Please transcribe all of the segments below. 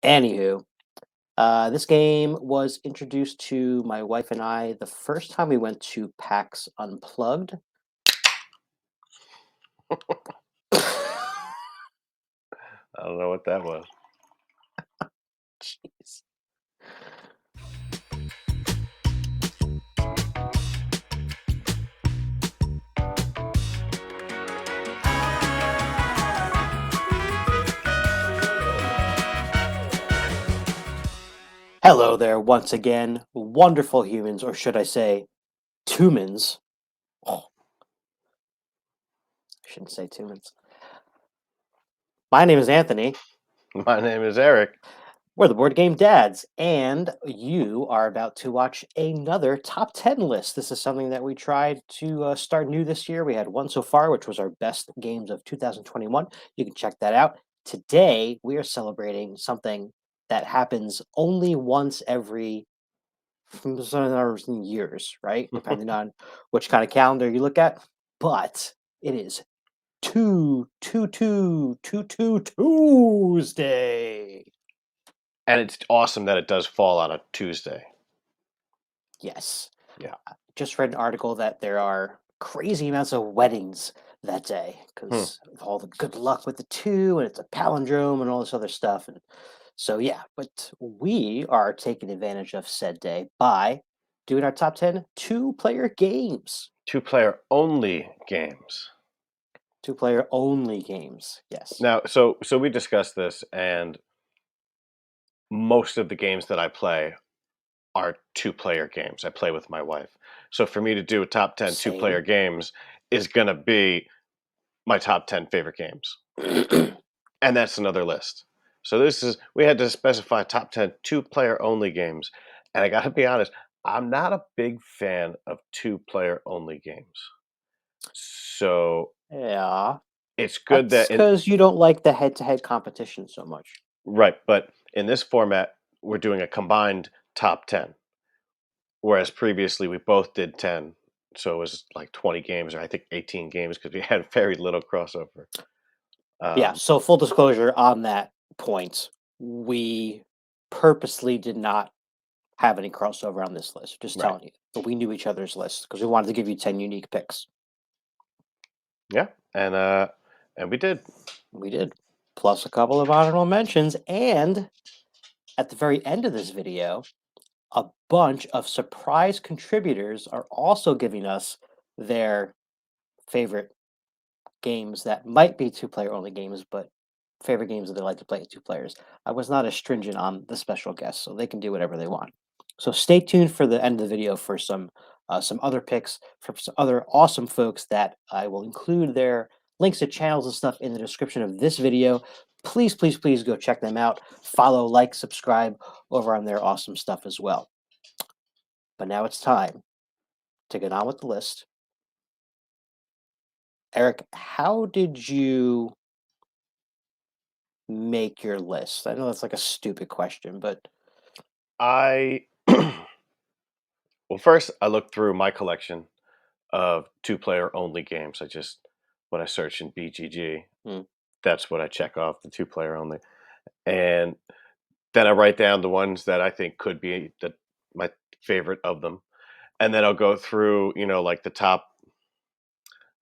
Anywho, this game was introduced to my wife and I the first time we went to PAX Unplugged. I don't know what that was. Jeez. Hello there once again, wonderful humans, or should I say, tumans. Oh, I shouldn't say tumans. My name is Anthony. My name is Eric. We're the Board Game Dads, and you are about to watch another top 10 list. This is something that we tried to start new this year. We had one so far, which was our best games of 2021. You can check that out. Today, we are celebrating something that happens only once every years, right? Depending on which kind of calendar you look at. But it is Tuesday. And it's awesome that it does fall on a Tuesday. Yes. Yeah. Just read an article that there are crazy amounts of weddings that day because of all the good luck with the two, and it's a palindrome and all this other stuff. And so, yeah, but we are taking advantage of said day by doing our top 10 two-player games. Two-player only games. Two-player only games, yes. Now, so we discussed this, and most of the games that I play are two-player games. I play with my wife. So for me to do a top 10 two-player Same. games is going to be my top 10 favorite games. And that's another list. So we had to specify top 10 two-player only games. And I got to be honest, I'm not a big fan of two-player only games. So Yeah, it's good that's that in because you don't like the head-to-head competition so much. right, but in this format, we're doing a combined top 10. Whereas previously we both did 10. So it was like 20 games, or I think 18 games, because we had very little crossover. Yeah, Um, so full disclosure on that point, we purposely did not have any crossover on this list. Just right. telling you. But we knew each other's list because we wanted to give you 10 unique picks. Yeah. And we did. We did. Plus a couple of honorable mentions. And at the very end of this video, a bunch of surprise contributors are also giving us their favorite games that might be two-player only games, but favorite games that they like to play with two players. I was not as stringent on the special guests, so they can do whatever they want. So stay tuned for the end of the video for some other picks from some other awesome folks that I will include their links to channels and stuff in the description of this video. Please, please, please go check them out. Follow, like, subscribe over on their awesome stuff as well. But now it's time to get on with the list. Eric, how did you make your list? I know that's like a stupid question, but I well, first I looked through my collection of two-player only games. When I search in BGG, hmm, that's what I check off, the two-player only. And then I write down the ones that I think could be my favorite of them. And then I'll go through, like the top,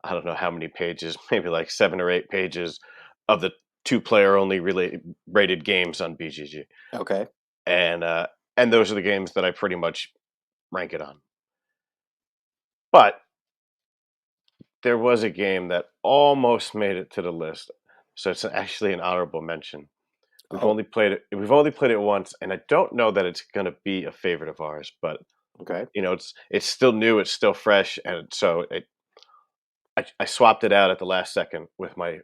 I don't know how many pages, maybe like 7 or 8 pages of the two-player only rated games on BGG. okay. And and those are the games that I pretty much rank it on. But there was a game that almost made it to the list, so it's actually an honorable mention. Oh, We've only played it once, and I don't know that it's going to be a favorite of ours. But okay. it's still new, it's still fresh, and so I swapped it out at the last second with my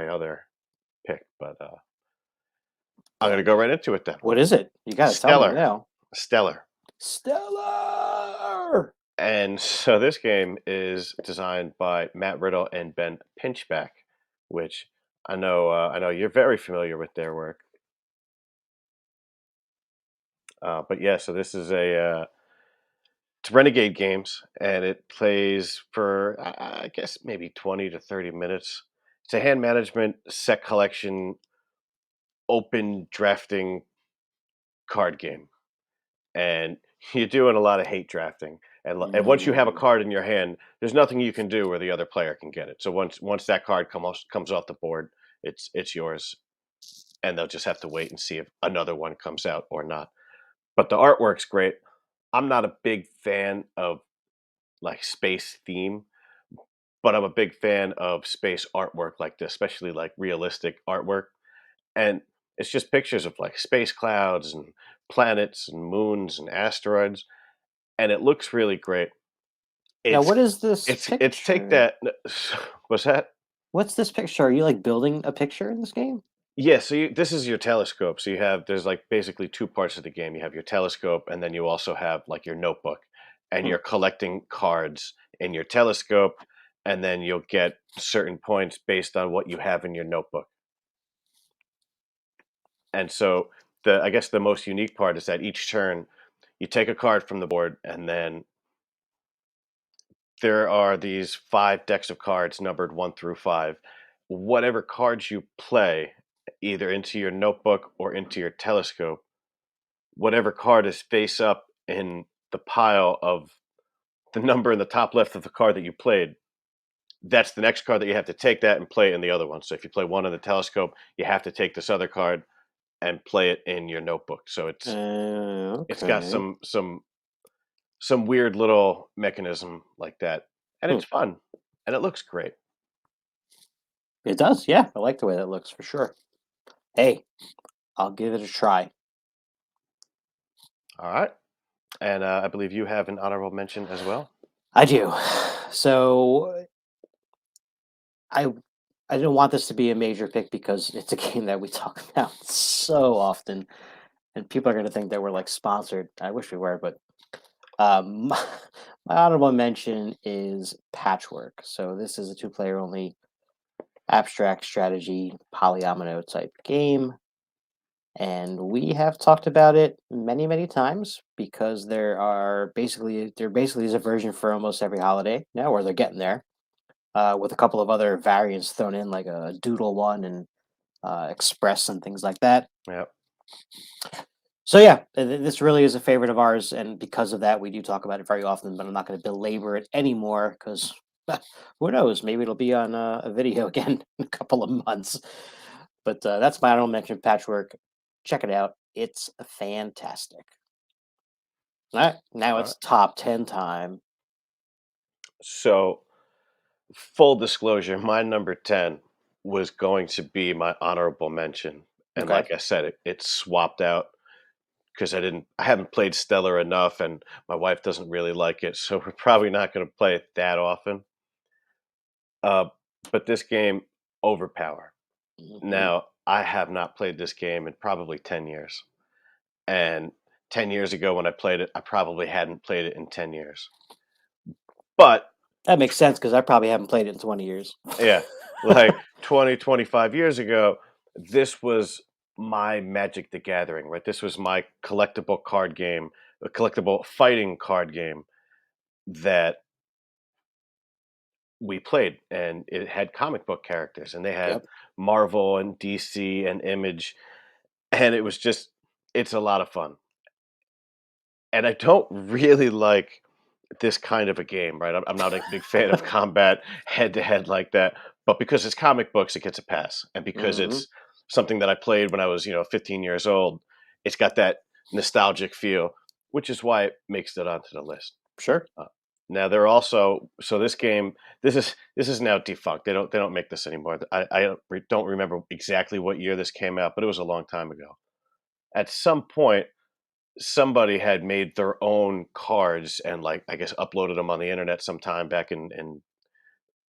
other pick. But I'm going Well, to go right into it then. what is it? You got to tell me Stellar, now. Stellar. Stellar. And so this game is designed by Matt Riddle and Ben Pinchback, which I know you're very familiar with their work. But yeah, so this is it's Renegade Games, and it plays for I guess maybe 20 to 30 minutes. It's a hand management set collection, open drafting card game, and you're doing a lot of hate drafting. And once you have a Mm. card in your hand, there's nothing you can do where the other player can get it. So once that card comes off the board, it's yours, and they'll just have to wait and see if another one comes out or not. But the artwork's great. I'm not a big fan of like space theme, but I'm a big fan of space artwork like this, especially like realistic artwork. And it's just pictures of like space clouds and planets and moons and asteroids, and it looks really great. Now, It's what is this it's take picture? that. What's that? What's this picture? Are you like building a picture in this game? Yeah, so this is your telescope. So there's like basically two parts of the game. You have your telescope, and then you also have like your notebook, and Hmm. you're collecting cards in your telescope, and then you'll get certain points based on what you have in your notebook. And so I guess the most unique part is that each turn you take a card from the board, and then there are these 5 decks of cards numbered 1 through 5. Whatever cards you play, either into your notebook or into your telescope, whatever card is face up in the pile of the number in the top left of the card that you played, that's the next card that you have to take that and play in the other one. So if you play one in the telescope, you have to take this other card and play it in your notebook. So it's got Okay. some weird little mechanism like that, and Hmm. it's fun, and it looks great. It does, yeah. I like the way that looks for sure. Hey, I'll give it a try. All right. And I believe you have an honorable mention as well. I do. So I I didn't want this to be a major pick because it's a game that we talk about so often, and people are going to think that we're like sponsored. I wish we were, but my, my honorable mention is Patchwork. So this is a two-player only abstract strategy polyomino type game, and we have talked about it many, many times because there basically is a version for almost every holiday now, or they're getting there, with a couple of other variants thrown in, like a Doodle one and Express and things like that. Yeah. So yeah, this really is a favorite of ours, and because of that, we do talk about it very often. But I'm not going to belabor it anymore because who knows? Maybe it'll be on a video again in a couple of months. But that's my honorable mention, Patchwork. Check it out; it's fantastic. All right, now All right. it's top 10 time. So, full disclosure, my number 10 was going to be my honorable mention. And Okay, like I said, it swapped out because I haven't played Stellar enough, and my wife doesn't really like it. So, we're probably not going to play it that often. Uh, but this game, Overpower. hmm, Now, I have not played this game in probably 10 years. And 10 years ago when I played it, I probably hadn't played it in 10 years. But that makes sense because I probably haven't played it in 20 years. yeah, like 20, 25 years ago, this was my Magic the Gathering, right? This was my collectible card game, a collectible fighting card game that we played. And it had comic book characters, and they had Yep. Marvel and DC and Image. And it was just, it's a lot of fun. And I don't really like this kind of a game, right? I'm not a big fan of combat head to head like that, but because it's comic books, it gets a pass, and because Hmm. it's something that I played when I was 15 years old, it's got that nostalgic feel, which is why it makes it onto the list. Sure. Uh, Now they're also so this game this is now defunct. They don't make this anymore. I don't remember exactly what year this came out, but it was a long time ago. At some point, somebody had made their own cards and, like, I guess uploaded them on the internet sometime back in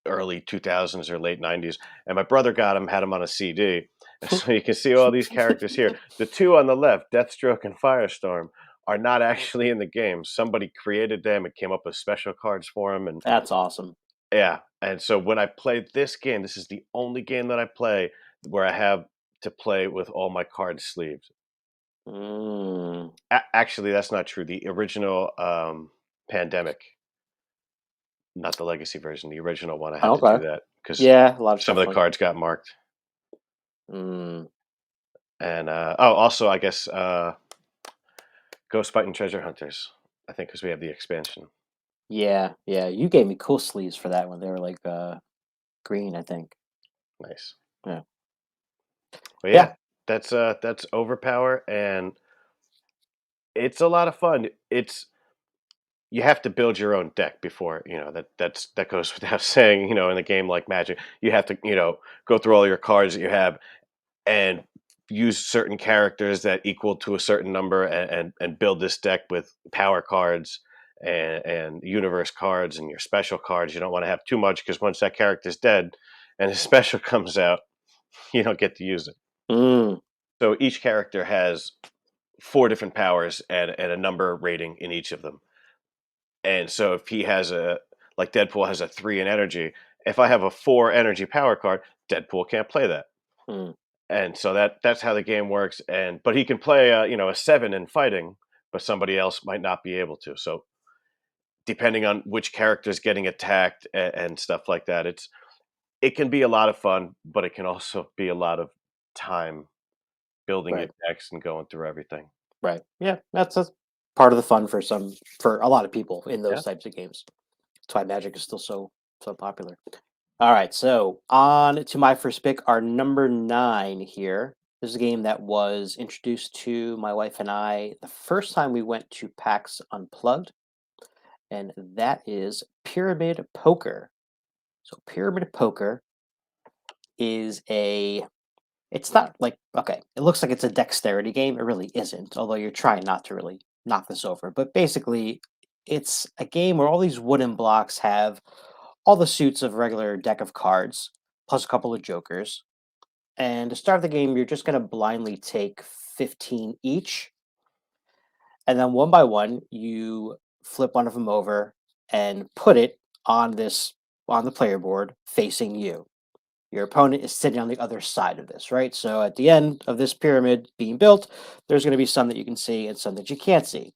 early 2000s or late 90s, and my brother got them, had them on a CD, and so you can see all these characters here. The two on the left, Deathstroke and Firestorm, are not actually in the game. Somebody created them and came up with special cards for them, and That's awesome. yeah, and so when I play this game, this is the only game that I play where I have to play with all my cards sleeved. Mm. Actually, that's not true. The original, Pandemic, not the legacy version, the original one, I had to do Okay. that because Yeah, a lot of some stuff of the like. cards got marked. Mm. And, oh, also, I guess, Ghost Fighting Treasure Hunters. I think because we have the expansion. Yeah, yeah. You gave me cool sleeves for that one. They were like green, I think. Nice. Yeah. But yeah, Yeah. that's Overpower, and it's a lot of fun. It's You have to build your own deck before, that goes without saying, in a game like Magic. You have to, go through all your cards that you have and use certain characters that equal to a certain number, and build this deck with power cards and universe cards and your special cards. You don't want to have too much because once that character's dead and his special comes out, you don't get to use it. Mm, So each character has four different powers and a number rating in each of them. And so if he has like Deadpool has a 3 in energy, if I have a 4 energy power card, Deadpool can't play that. mm, And so that's how the game works. And but he can play a 7 in fighting, but somebody else might not be able to. So depending on which character is getting attacked and stuff like that, it can be a lot of fun, but it can also be a lot of time building your right. decks and going through everything. Right. Yeah. That's part of the fun for a lot of people in Yeah. those types of games. That's why Magic is still so popular. All right, so on to my first pick, our number 9 here. This is a game that was introduced to my wife and I the first time we went to PAX Unplugged, and that is Pyramid Poker. So Pyramid Poker is it's not like, okay, it looks like it's a dexterity game. It really isn't, although you're trying not to really knock this over. But basically, it's a game where all these wooden blocks have all the suits of a regular deck of cards, plus a couple of jokers. And to start the game, you're just going to blindly take 15 each. And then one by one, you flip one of them over and put it on on the player board facing you. Your opponent is sitting on the other side of this, right? So at the end of this pyramid being built, there's going to be some that you can see and some that you can't see.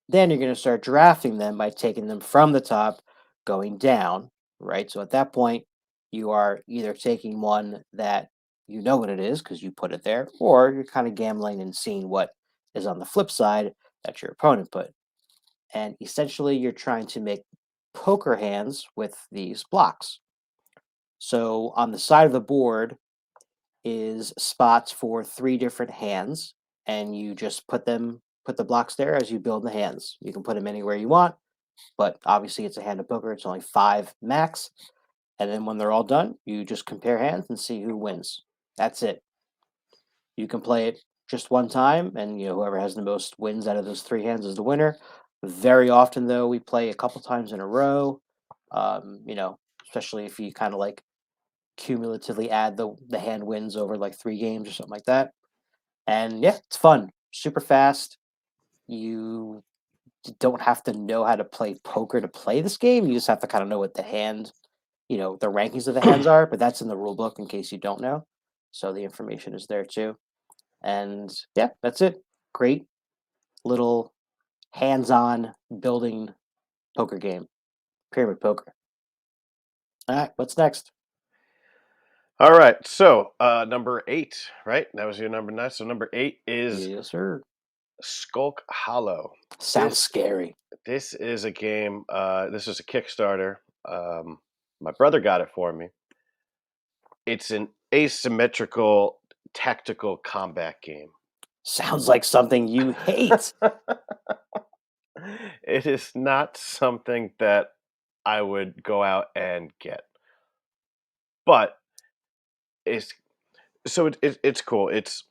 Then you're going to start drafting them by taking them from the top, going down, right? So at that point, you are either taking one that you know what it is because you put it there, or you're kind of gambling and seeing what is on the flip side that your opponent put. And essentially, you're trying to make poker hands with these blocks. So on the side of the board is spots for 3 different hands, and you just put the blocks there as you build the hands. You can put them anywhere you want, but obviously it's a hand of poker. It's only 5 max, and then when they're all done, you just compare hands and see who wins. That's it. You can play it just one time, and whoever has the most wins out of those 3 hands is the winner. Very often, though, we play a couple times in a row. Especially if you kind of like cumulatively add the hand wins over like 3 games or something like that. And yeah, it's fun, super fast. You don't have to know how to play poker to play this game. You just have to kind of know what the rankings of the hands are, but that's in the rule book in case you don't know. So the information is there too. And yeah, that's it. Great little hands-on building poker game, pyramid poker. All right, what's next? All right. So number 8, right? That was your number 9. So number 8 is Yes, sir. Skulk Hollow. Sounds This scary. this is a game. This is a Kickstarter. My brother got it for me. It's an asymmetrical tactical combat game. Sounds like something you hate. It is not something that I would go out and get, but it's it's cool. It's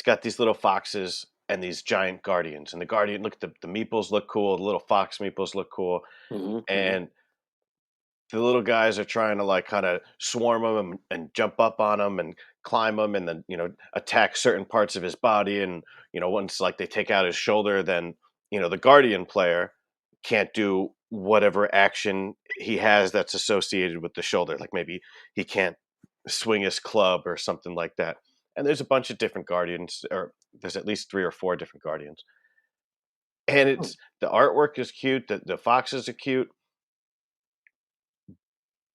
got these little foxes and these giant guardians, and the guardian look the meeples look cool. The little fox meeples look cool, Hmm, hmm. and the little guys are trying to like kind of swarm him and jump up on him and climb him and then attack certain parts of his body. And once like they take out his shoulder, then the guardian player can't do whatever action he has that's associated with the shoulder, like maybe he can't swing his club or something like that. And there's a bunch of different guardians, or there's at least 3 or 4 different guardians, and Hmm. it's the artwork is cute, the foxes are cute,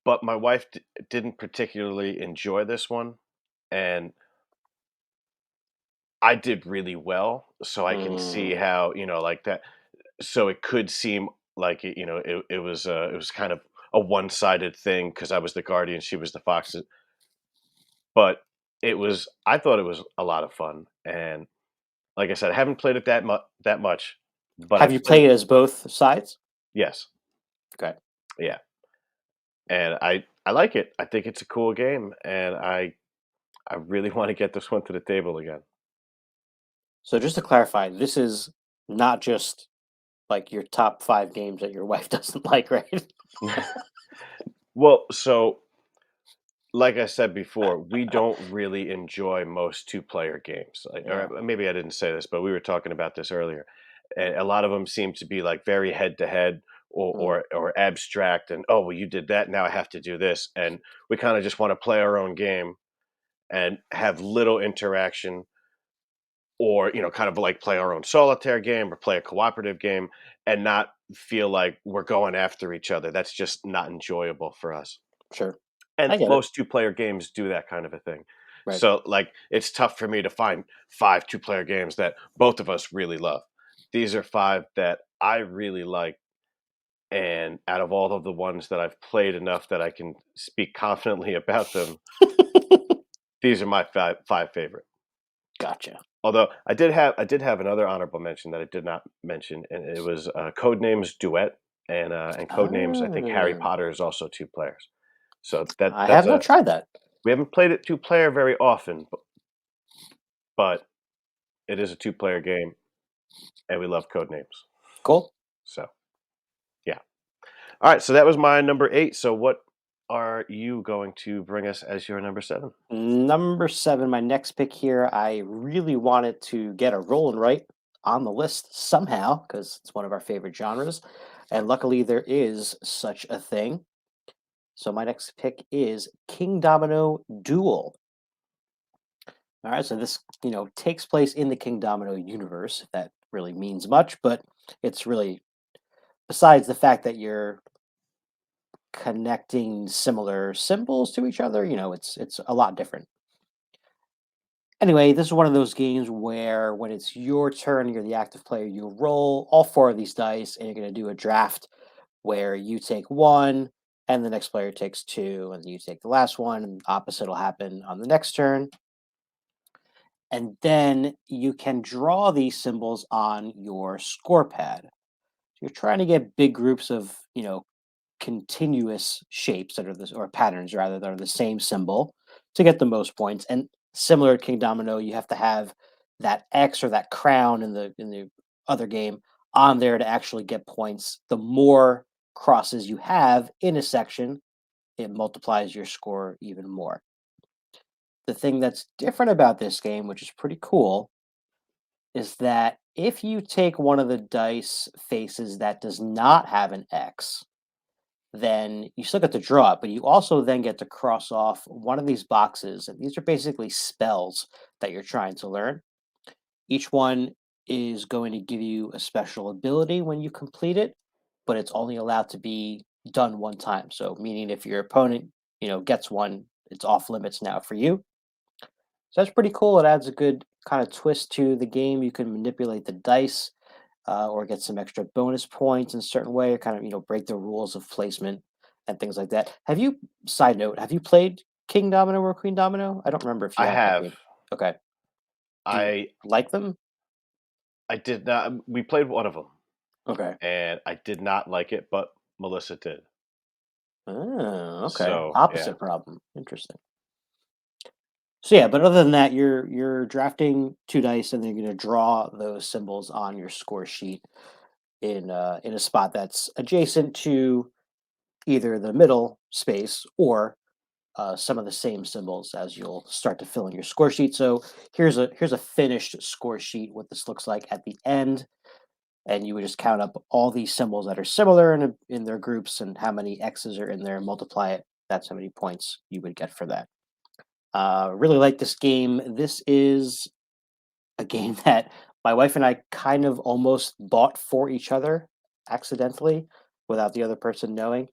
but my wife didn't particularly enjoy this one, and I did really well, so I can see Mm. how, like that. So it could seem like it was kind of a one-sided thing because I was the guardian, she was the fox, but I thought it was a lot of fun, and like I said, I haven't played it that much, but Have I've you played it. played as both sides? Yes, Okay. yeah, and I like it. I think it's a cool game, and I really want to get this one to the table again. So just to clarify, this is not just like your top 5 games that your wife doesn't like, right? Well, so like I said before, we don't really enjoy most two-player games. Like, Yeah. or maybe I didn't say this, but we were talking about this earlier. And a lot of them seem to be like very head-to-head or Mm, or abstract, and oh, well, you did that, now I have to do this. And we kind of just want to play our own game and have little interaction, or kind of like play our own solitaire game or play a cooperative game and not feel like we're going after each other. That's just not enjoyable for us. sure. And I get it. most two-player games do that kind of a thing. Right. So, like, it's tough for me to find 5 two-player games that both of us really love. These are 5 that I really like, and out of all of the ones that I've played enough that I can speak confidently about them, these are my 5 favorite. Gotcha. Although I did have another honorable mention that I did not mention, and it was, Codenames Duet, and Codenames, I think Harry Ah, Potter is also 2 players. So I have that's not a tried that. we haven't played it 2-player very often, but it is a two-player game, and we love code names. Cool. So, yeah. Alright, so that was my number 8, so what are you going to bring us as your number 7? Number 7, my next pick here, I really wanted to get a rolling right on the list somehow because it's one of our favorite genres. And luckily, there is such a thing. So my next pick is King Domino Duel. All right, so this, takes place in the King Domino universe, if that really means much, but it's really besides the fact that you're connecting similar symbols to each other, it's a lot different. Anyway, this is one of those games where when it's your turn, you're the active player, you roll all 4 of these dice and you're going to do a draft where you take 1 and the next player takes 2 and you take the last one and opposite will happen on the next turn. And then you can draw these symbols on your score pad. You're trying to get big groups of, continuous shapes that are this or patterns rather that are the same symbol to get the most points. And similar to King Domino, you have to have that X or that crown in the other game on there to actually get points. The more crosses you have in a section, it multiplies your score even more. The thing that's different about this game, which is pretty cool, is that if you take one of the dice faces that does not have an X, then you still get to draw it, but you also then get to cross off one of these boxes. And these are basically spells that you're trying to learn. Each one is going to give you a special ability when you complete it, but it's only allowed to be done one time. So, meaning if your opponent, gets one, it's off limits now for you. So that's pretty cool. It adds a good kind of twist to the game. You can manipulate the dice or get some extra bonus points in a certain way, or kind of break the rules of placement and things like that. Have you? Side note: have you played King Domino or Queen Domino? I don't remember if you I have that have. game. Okay. Do you I like them? I did not we played one of them, Okay. and I did not like it, but Melissa did. Oh, okay. So, yeah. Opposite problem. Interesting. So yeah, but other than that, you're drafting 2 dice, and then you're going to draw those symbols on your score sheet in a spot that's adjacent to either the middle space or some of the same symbols as you'll start to fill in your score sheet. So here's a finished score sheet. What this looks like at the end, and you would just count up all these symbols that are similar in their groups and how many X's are in there, and multiply it. That's how many points you would get for that. Really like this game. This is a game that my wife and I kind of almost bought for each other accidentally without the other person knowing.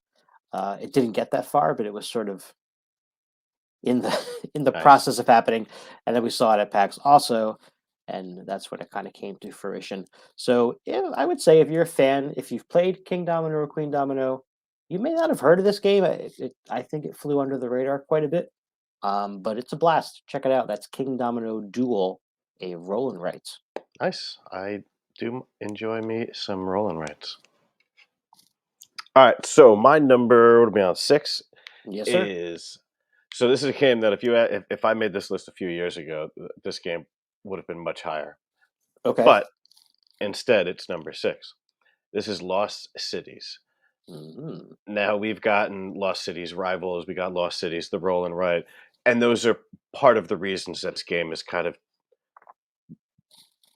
It didn't get that far, but it was sort of in the in the Nice. process of happening, and then we saw it at PAX also. and that's when it kind of came to fruition. So yeah, I would say if you're a fan, if you've played King Domino or Queen Domino, you may not have heard of this game. I think it flew under the radar quite a bit, but it's a blast. Check it out. That's King Domino Duel, a roll and write. Nice. I do enjoy me some rolling rights. All right, so my number would be on 6 Yes, sir. is so this is a game that if I made this list a few years ago, this game would have been much higher. Okay. But instead, it's number 6. This is Lost Cities. Mhm. Now we've gotten Lost Cities Rivals, we got Lost Cities, the Roll and Write, and those are part of the reasons that this game has kind of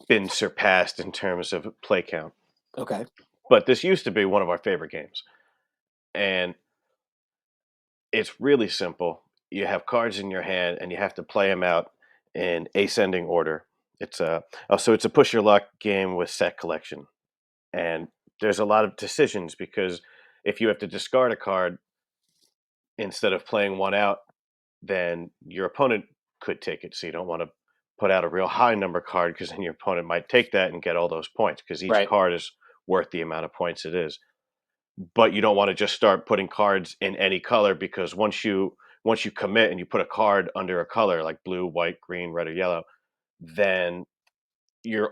been surpassed in terms of play count. Okay. But this used to be one of our favorite games, and it's really simple. You have cards in your hand, and you have to play them out in ascending order. It's a push your luck game with set collection, and there's a lot of decisions because if you have to discard a card instead of playing one out, then your opponent could take it. So you don't want to put out a real high number card because then your opponent might take that and get all those points because each Right. card is worth the amount of points it is. But you don't want to just start putting cards in any color because once you commit and you put a card under a color like blue, white, green, red, or yellow, then you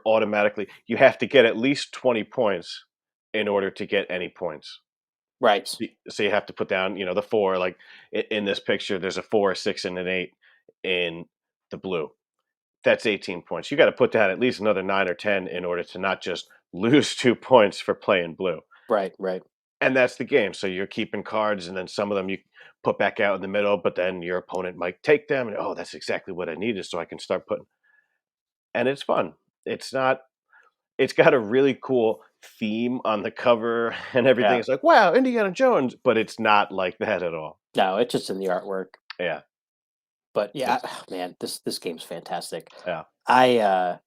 have to get at least 20 points in order to get any points. Right. So you have to put down, the four. Like in this picture, there's a 4, a 6, and an 8 in the blue. That's 18 points. You got to put down at least another 9 or 10 in order to not just lose 2 points for playing blue. Right. Right. And that's the game. So you're keeping cards, and then some of them you put back out in the middle, but then your opponent might take them, and oh, that's exactly what I needed, so I can start putting. And it's fun. It's not. It's got a really cool theme on the cover and everything. Yeah. It's like, wow, Indiana Jones, but it's not like that at all. No, it's just in the artwork. Yeah, But yeah, it's man, this game's fantastic. yeah. I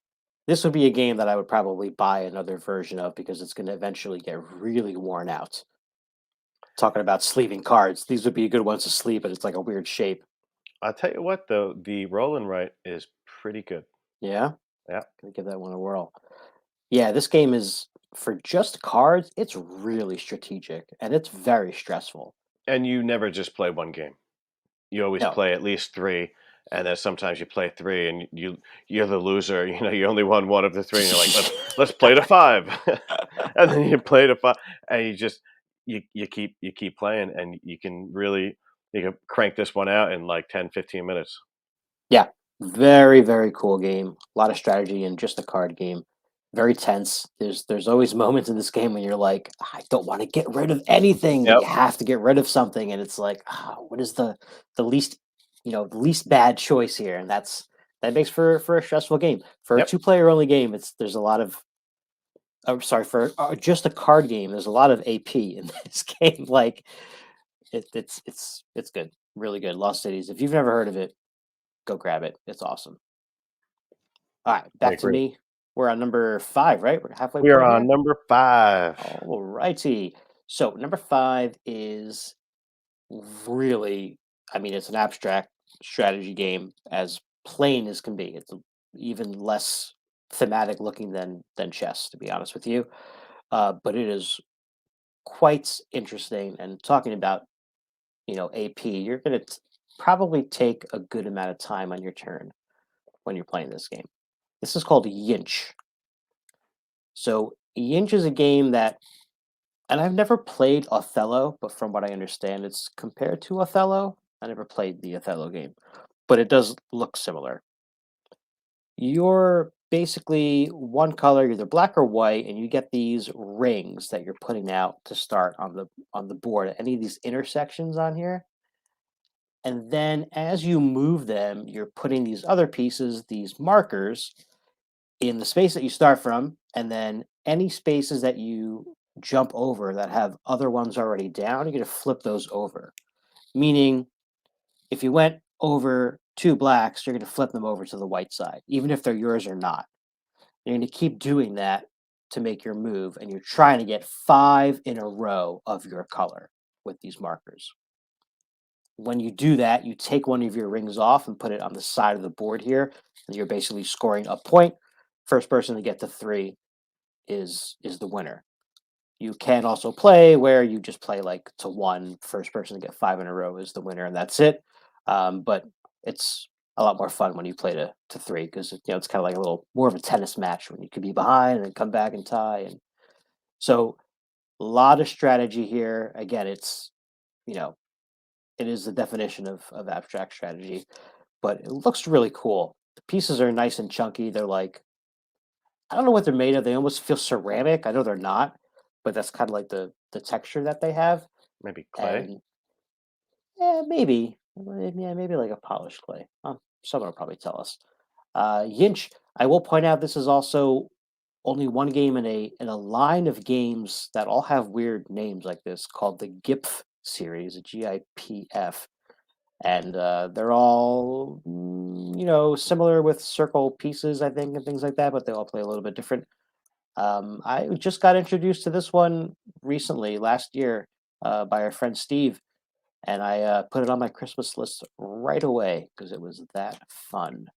This would be a game that I would probably buy another version of because it's going to eventually get really worn out. Talking about sleeving cards, these would be good ones to sleeve, but it's like a weird shape. I'll tell you what, though, the roll and write is pretty good. Yeah, Yeah, gonna give that one a whirl. Yeah, this game is for just cards. It's really strategic and it's very stressful. and you never just play one game. You always No, play at least 3, and then sometimes you play 3 and you're the loser, you only won 1 of the 3, and you're like, "Let's play to 5." And then you play to 5, and you keep playing, and you can crank this one out in, like, 10, 15 minutes. yeah, very, very cool game. A lot of strategy and just a card game. Very tense. There's always moments in this game when you're like, I don't want to get rid of anything, but Yep, you have to get rid of something, and it's like, what is the least, the least bad choice here? And that makes for a stressful game. For a yep, two-player only game, there's a lot of sorry, for just a card game, there's a lot of AP in this game. Like it's good, really good. Lost Cities. If you've never heard of it, go grab it. It's awesome. All right, I back to agree. me. We're on number 5, right? We're halfway We are point on here. number 5. All righty. So number 5 is really, I mean, it's an abstract strategy game as plain as can be. It's even less thematic looking than chess, to be honest with you. But it is quite interesting. And talking about AP, you're going to probably take a good amount of time on your turn when you're playing this game. This is called Yinch. So Yinch is a game that, and I've never played Othello, but from what I understand, it's compared to Othello. I never played the Othello game, but it does look similar. You're basically one color, either black or white, and you get these rings that you're putting out to start on the board at any of these intersections on here. And then as you move them, you're putting these other pieces, these markers, in the space that you start from, and then any spaces that you jump over that have other ones already down, you're going to flip those over. Meaning, if you went over two blacks, you're going to flip them over to the white side, even if they're yours or not. You're going to keep doing that to make your move, and you're trying to get 5 in a row of your color with these markers. When you do that, you take one of your rings off and put it on the side of the board here, and you're basically scoring a point. first person to get to three is the winner. You can also play where you just play like to one, first person to get five in a row is the winner, and that's it. But it's a lot more fun when you play to three because it's kind of like a little more of a tennis match when you could be behind and then come back and tie. And so a lot of strategy here. Again, you know it is the definition of abstract strategy, but it looks really cool. The pieces are nice and chunky. They're like I don't know what they're made of. They almost feel ceramic. I know they're not, but that's kind of like the texture that they have. Maybe clay? And yeah, maybe. Yeah, maybe like a polished clay. Someone will probably tell us. Yinch, I will point out this is also only one game in a line of games that all have weird names like this called the GIPF series, GIPF. And they're all, similar with circle pieces, I think, and things like that, but they all play a little bit different. I just got introduced to this one recently, last year, by our friend Steve, and I put it on my Christmas list right away because it was that fun.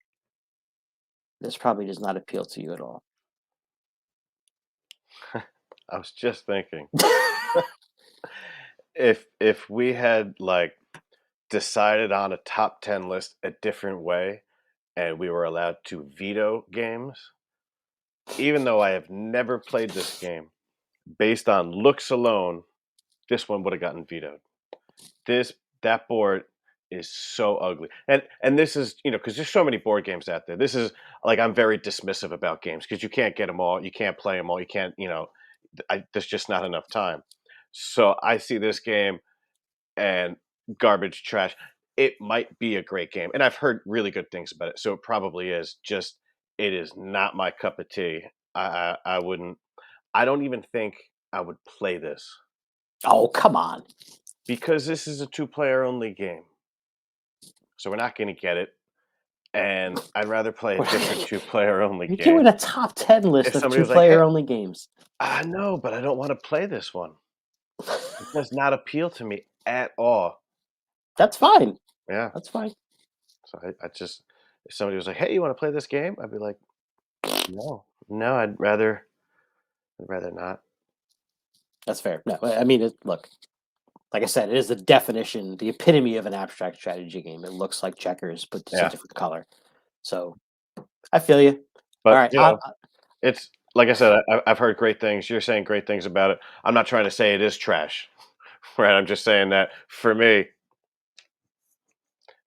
This probably does not appeal to you at all. I was just thinking, if we had, like, decided on a top 10 list a different way and we were allowed to veto games, even though I have never played this game, based on looks alone, this one would have gotten vetoed. This that board is so ugly. And this is, because there's so many board games out there. This is like I'm very dismissive about games because you can't get them all, you can't play them all, you can't, there's just not enough time. So I see this game and garbage trash. It might be a great game, and I've heard really good things about it. So it probably is. Just it is not my cup of tea. I wouldn't. I don't even think I would play this Oh, come on. because this is a two-player only game. So we're not going to get it. And I'd rather play a different two-player only You're game. doing a top 10 list If of somebody was like, two-player "Hey, only games. I know, but I don't want to play this one." It does not appeal to me at all. That's fine. Yeah. That's fine. So I just if somebody was like, "Hey, you want to play this game?" I'd be like, "No, no, I'd rather not." That's fair. No, I mean, look, like I said, it is the definition, the epitome of an abstract strategy game. It looks like checkers, but it's a Yeah, different color. So I feel you. All but right. it's like I said, I've heard great things. You're saying great things about it. I'm not trying to say it is trash, right? I'm just saying that for me,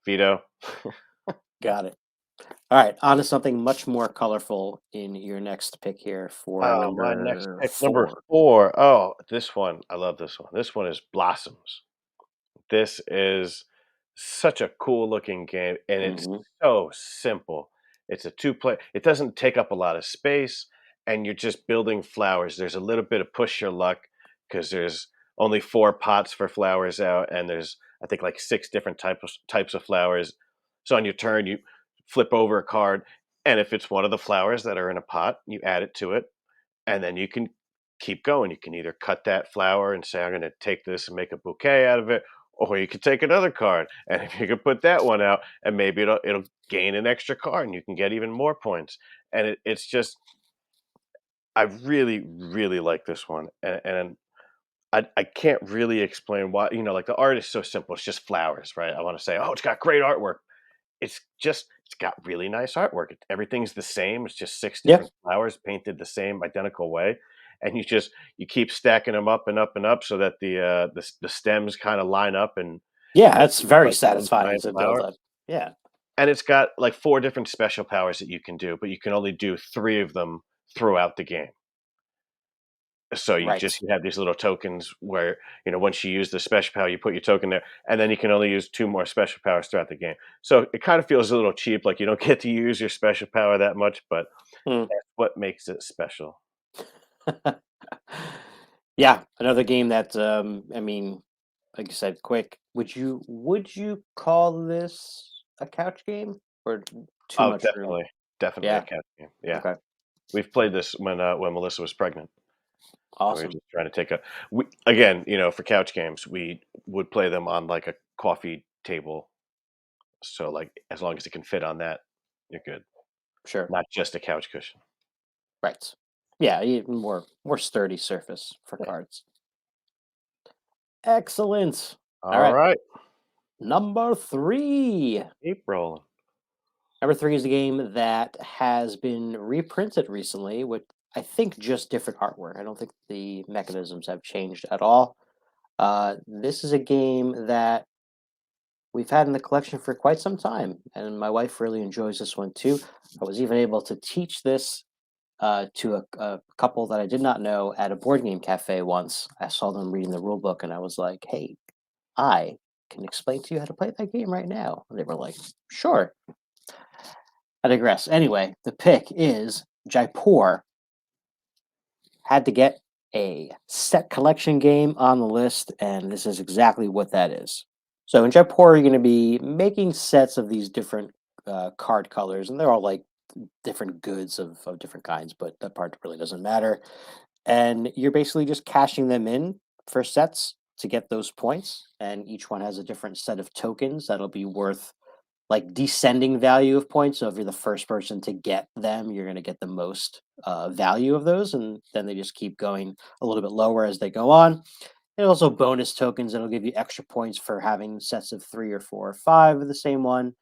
veto. Got it. All right. On to something much more colorful in your next pick here for Oh, my next number pick, number 4. 4. Oh, this one, I love this one. This one is Blossoms. This is such a cool looking game, and it's Hmm. so simple. It's a two-play. It doesn't take up a lot of space, and you're just building flowers. There's a little bit of push your luck because there's only 4 pots for flowers out, and there's I think like 6 different types of flowers. So on your turn, you flip over a card, and if it's one of the flowers that are in a pot, you add it to it, and then you can keep going. You can either cut that flower and say, I'm going to take this and make a bouquet out of it, or you can take another card. And if you can put that one out, and maybe it'll gain an extra card and you can get even more points. And it's just, I really, really like this one. And I can't really explain why, like the art is so simple. It's just flowers, right? I want to say, oh, it's got great artwork. It's got really nice artwork. Everything's the same. It's just 6 Yeah. different flowers painted the same identical way, and you keep stacking them up and up and up so that the stems kinda line up and Yeah. make That's it look very like one satisfying giant to build flower, up. Yeah. and it's got, like, 4 different special powers that you can do, but you can only do 3 of them throughout the game. So Right. you have these little tokens where, once you use the special power, you put your token there, and then you can only use 2 more special powers throughout the game. So it kind of feels a little cheap, like you don't get to use your special power that much, but Hmm. that's what makes it special. Yeah. Another game that, I mean, like you said, quick. Would you call this a couch game or too Oh, much room? definitely a Yeah. cat game. Yeah, Okay. we've played this when Melissa was pregnant, and we were Awesome. just trying to take a we again, for couch games, we would play them on like a coffee table. So like as long as it can fit on that, you're good. Sure. Not just a couch cushion. Right. Yeah, more sturdy surface for Yeah. cards. Excellent. All All right. right. Number three. Keep rolling. Number three is a game that has been reprinted recently with, I think, just different artwork. I don't think the mechanisms have changed at all. This is a game that we've had in the collection for quite some time, and my wife really enjoys this one too. I was even able to teach this to a couple that I did not know at a board game cafe once. I saw them reading the rule book, and I was like, "Hey, I can explain to you how to play that game right now." And they were like, "Sure." I digress. Anyway, the pick is Jaipur. Had to get a set collection game on the list, and this is exactly what that is. So in Jaipur, you're going to be making sets of these different card colors, and they're all like different goods of different kinds, but that part really doesn't matter. And you're basically just cashing them in for sets to get those points, and each one has a different set of tokens that'll be worth like descending value of points. So if you're the first person to get them, you're going to get the most value of those, and then they just keep going a little bit lower as they go on. And also bonus tokens that'll give you extra points for having sets of three or four or five of the same one.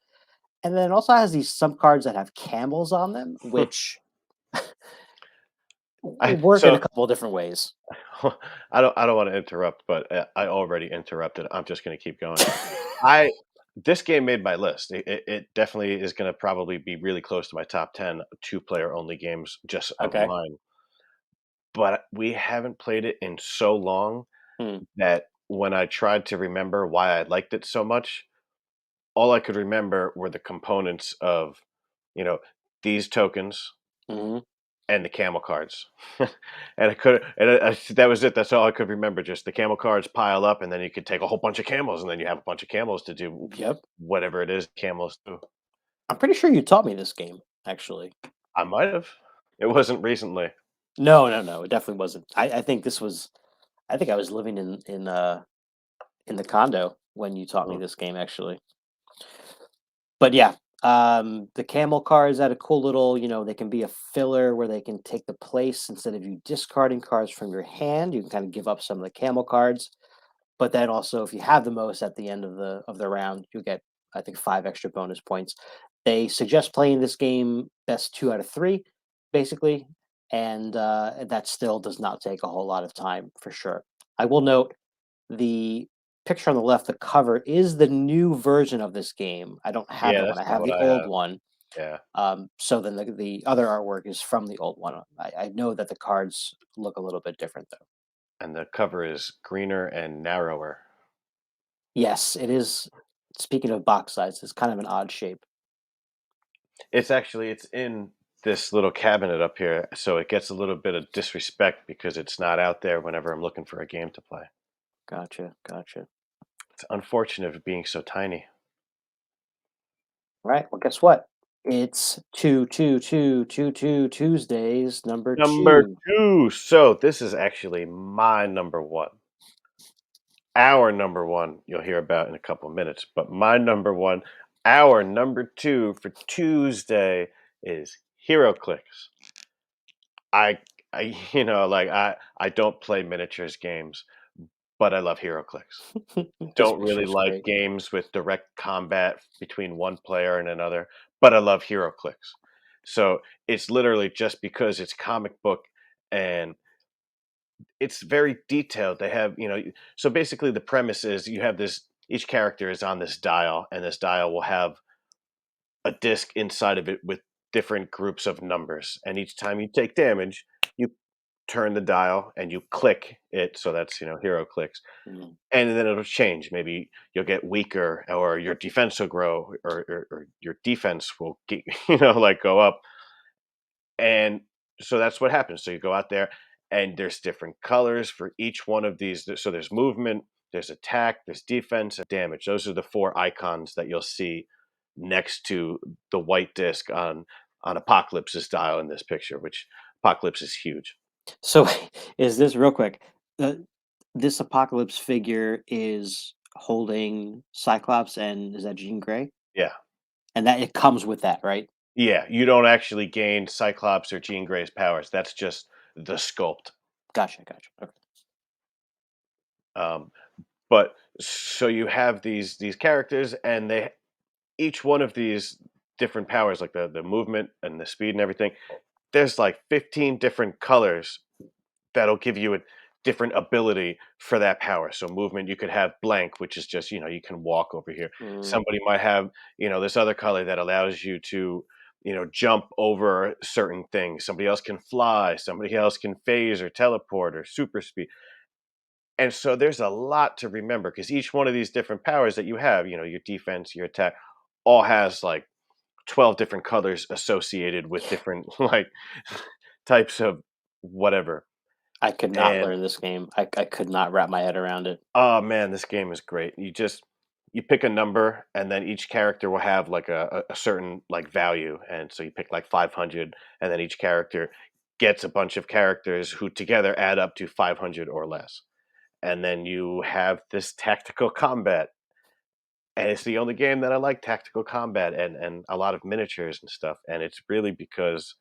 And then it also has these some cards that have camels on them, which work in a So couple of different ways. I don't want to interrupt, but I already interrupted. I'm just going to keep going. I This game made my list. It definitely is going to probably be really close to my top 10 two-player only games just of Okay. mine. But we haven't played it in so long Hmm. that when I tried to remember why I liked it so much, all I could remember were the components of, you know, these tokens Hmm. and the camel cards. And that was it. That's all I could remember. Just the camel cards pile up, and then you could take a whole bunch of camels, and then you have a bunch of camels to do Yep. whatever it is camels do. I'm pretty sure you taught me this game, actually. I might have. It wasn't recently. No, no, no. It definitely wasn't. I think this was. I think I was living in the condo when you taught me Mm. this game, actually. But yeah, the camel cards had a cool little, they can be a filler where they can take the place instead of you discarding cards from your hand. You can kind of give up some of the camel cards, but then also if you have the most at the end of the round, you get I think five extra bonus points. They suggest playing this game best two out of three, basically, and that still does not take a whole lot of time for sure. I will note the picture on the left, the cover is the new version of this game. I don't have Yeah, that one. that's I not have what the I old have. one. Yeah. So then the other artwork is from the old one. I know that the cards look a little bit different though. And the cover is greener and narrower. Yes, it is. Speaking of box size, it's kind of an odd shape. It's in this little cabinet up here, so it gets a little bit of disrespect because it's not out there whenever I'm looking for a game to play. Gotcha, gotcha. It's unfortunate of being so tiny. All right. Well, guess what? It's Tuesdays number Number two. 2. So this is actually my number 1. Our number 1, you'll hear about in a couple minutes, but my number 1, our number 2 for Tuesday is HeroClix. I I don't play miniatures games, but I love HeroClix. This Don't really picture's like great. games with direct combat between one player and another, but I love HeroClix. So it's literally just because it's comic book and it's very detailed. They have, so basically the premise is you have this each character is on this dial, and this dial will have a disc inside of it with different groups of numbers. And each time you take damage, you turn the dial and you click it. So that's, hero clicks. Mm. And then it'll change. Maybe you'll get weaker, or your defense will grow, or your defense will get, like go up. And so that's what happens. So you go out there, and there's different colors for each one of these. So there's movement, there's attack, there's defense, and damage. Those are the four icons that you'll see next to the white disc on Apocalypse's dial in this picture, which Apocalypse is huge. So, is this real quick? Uh, this apocalypse figure is holding Cyclops, and is that Jean Grey? Yeah. And that it comes with that, right? Yeah, you don't actually gain Cyclops or Jean Grey's powers. That's just the sculpt. Gotcha, gotcha. Okay. Um, but so you have these characters, and they each one of these different powers, like the movement and the speed and everything. There's like 15 different colors that'll give you a different ability for that power. So movement, you could have blank, which is just, you can walk over here. Mm, Somebody might have, this other color that allows you to, jump over certain things. Somebody else can fly, somebody else can phase or teleport or super speed. And so there's a lot to remember because each one of these different powers that you have, your defense, your attack, all has like 12 different colors associated with different like types of whatever. I could not And learn this game. I could not wrap my head around it. oh man, this game is great. You pick a number, and then each character will have like a certain like value, and so you pick like 500, and then each character gets a bunch of characters who together add up to 500 or less, and then you have this tactical combat, and it's the only game that I like tactical combat and a lot of miniatures and stuff, and it's really because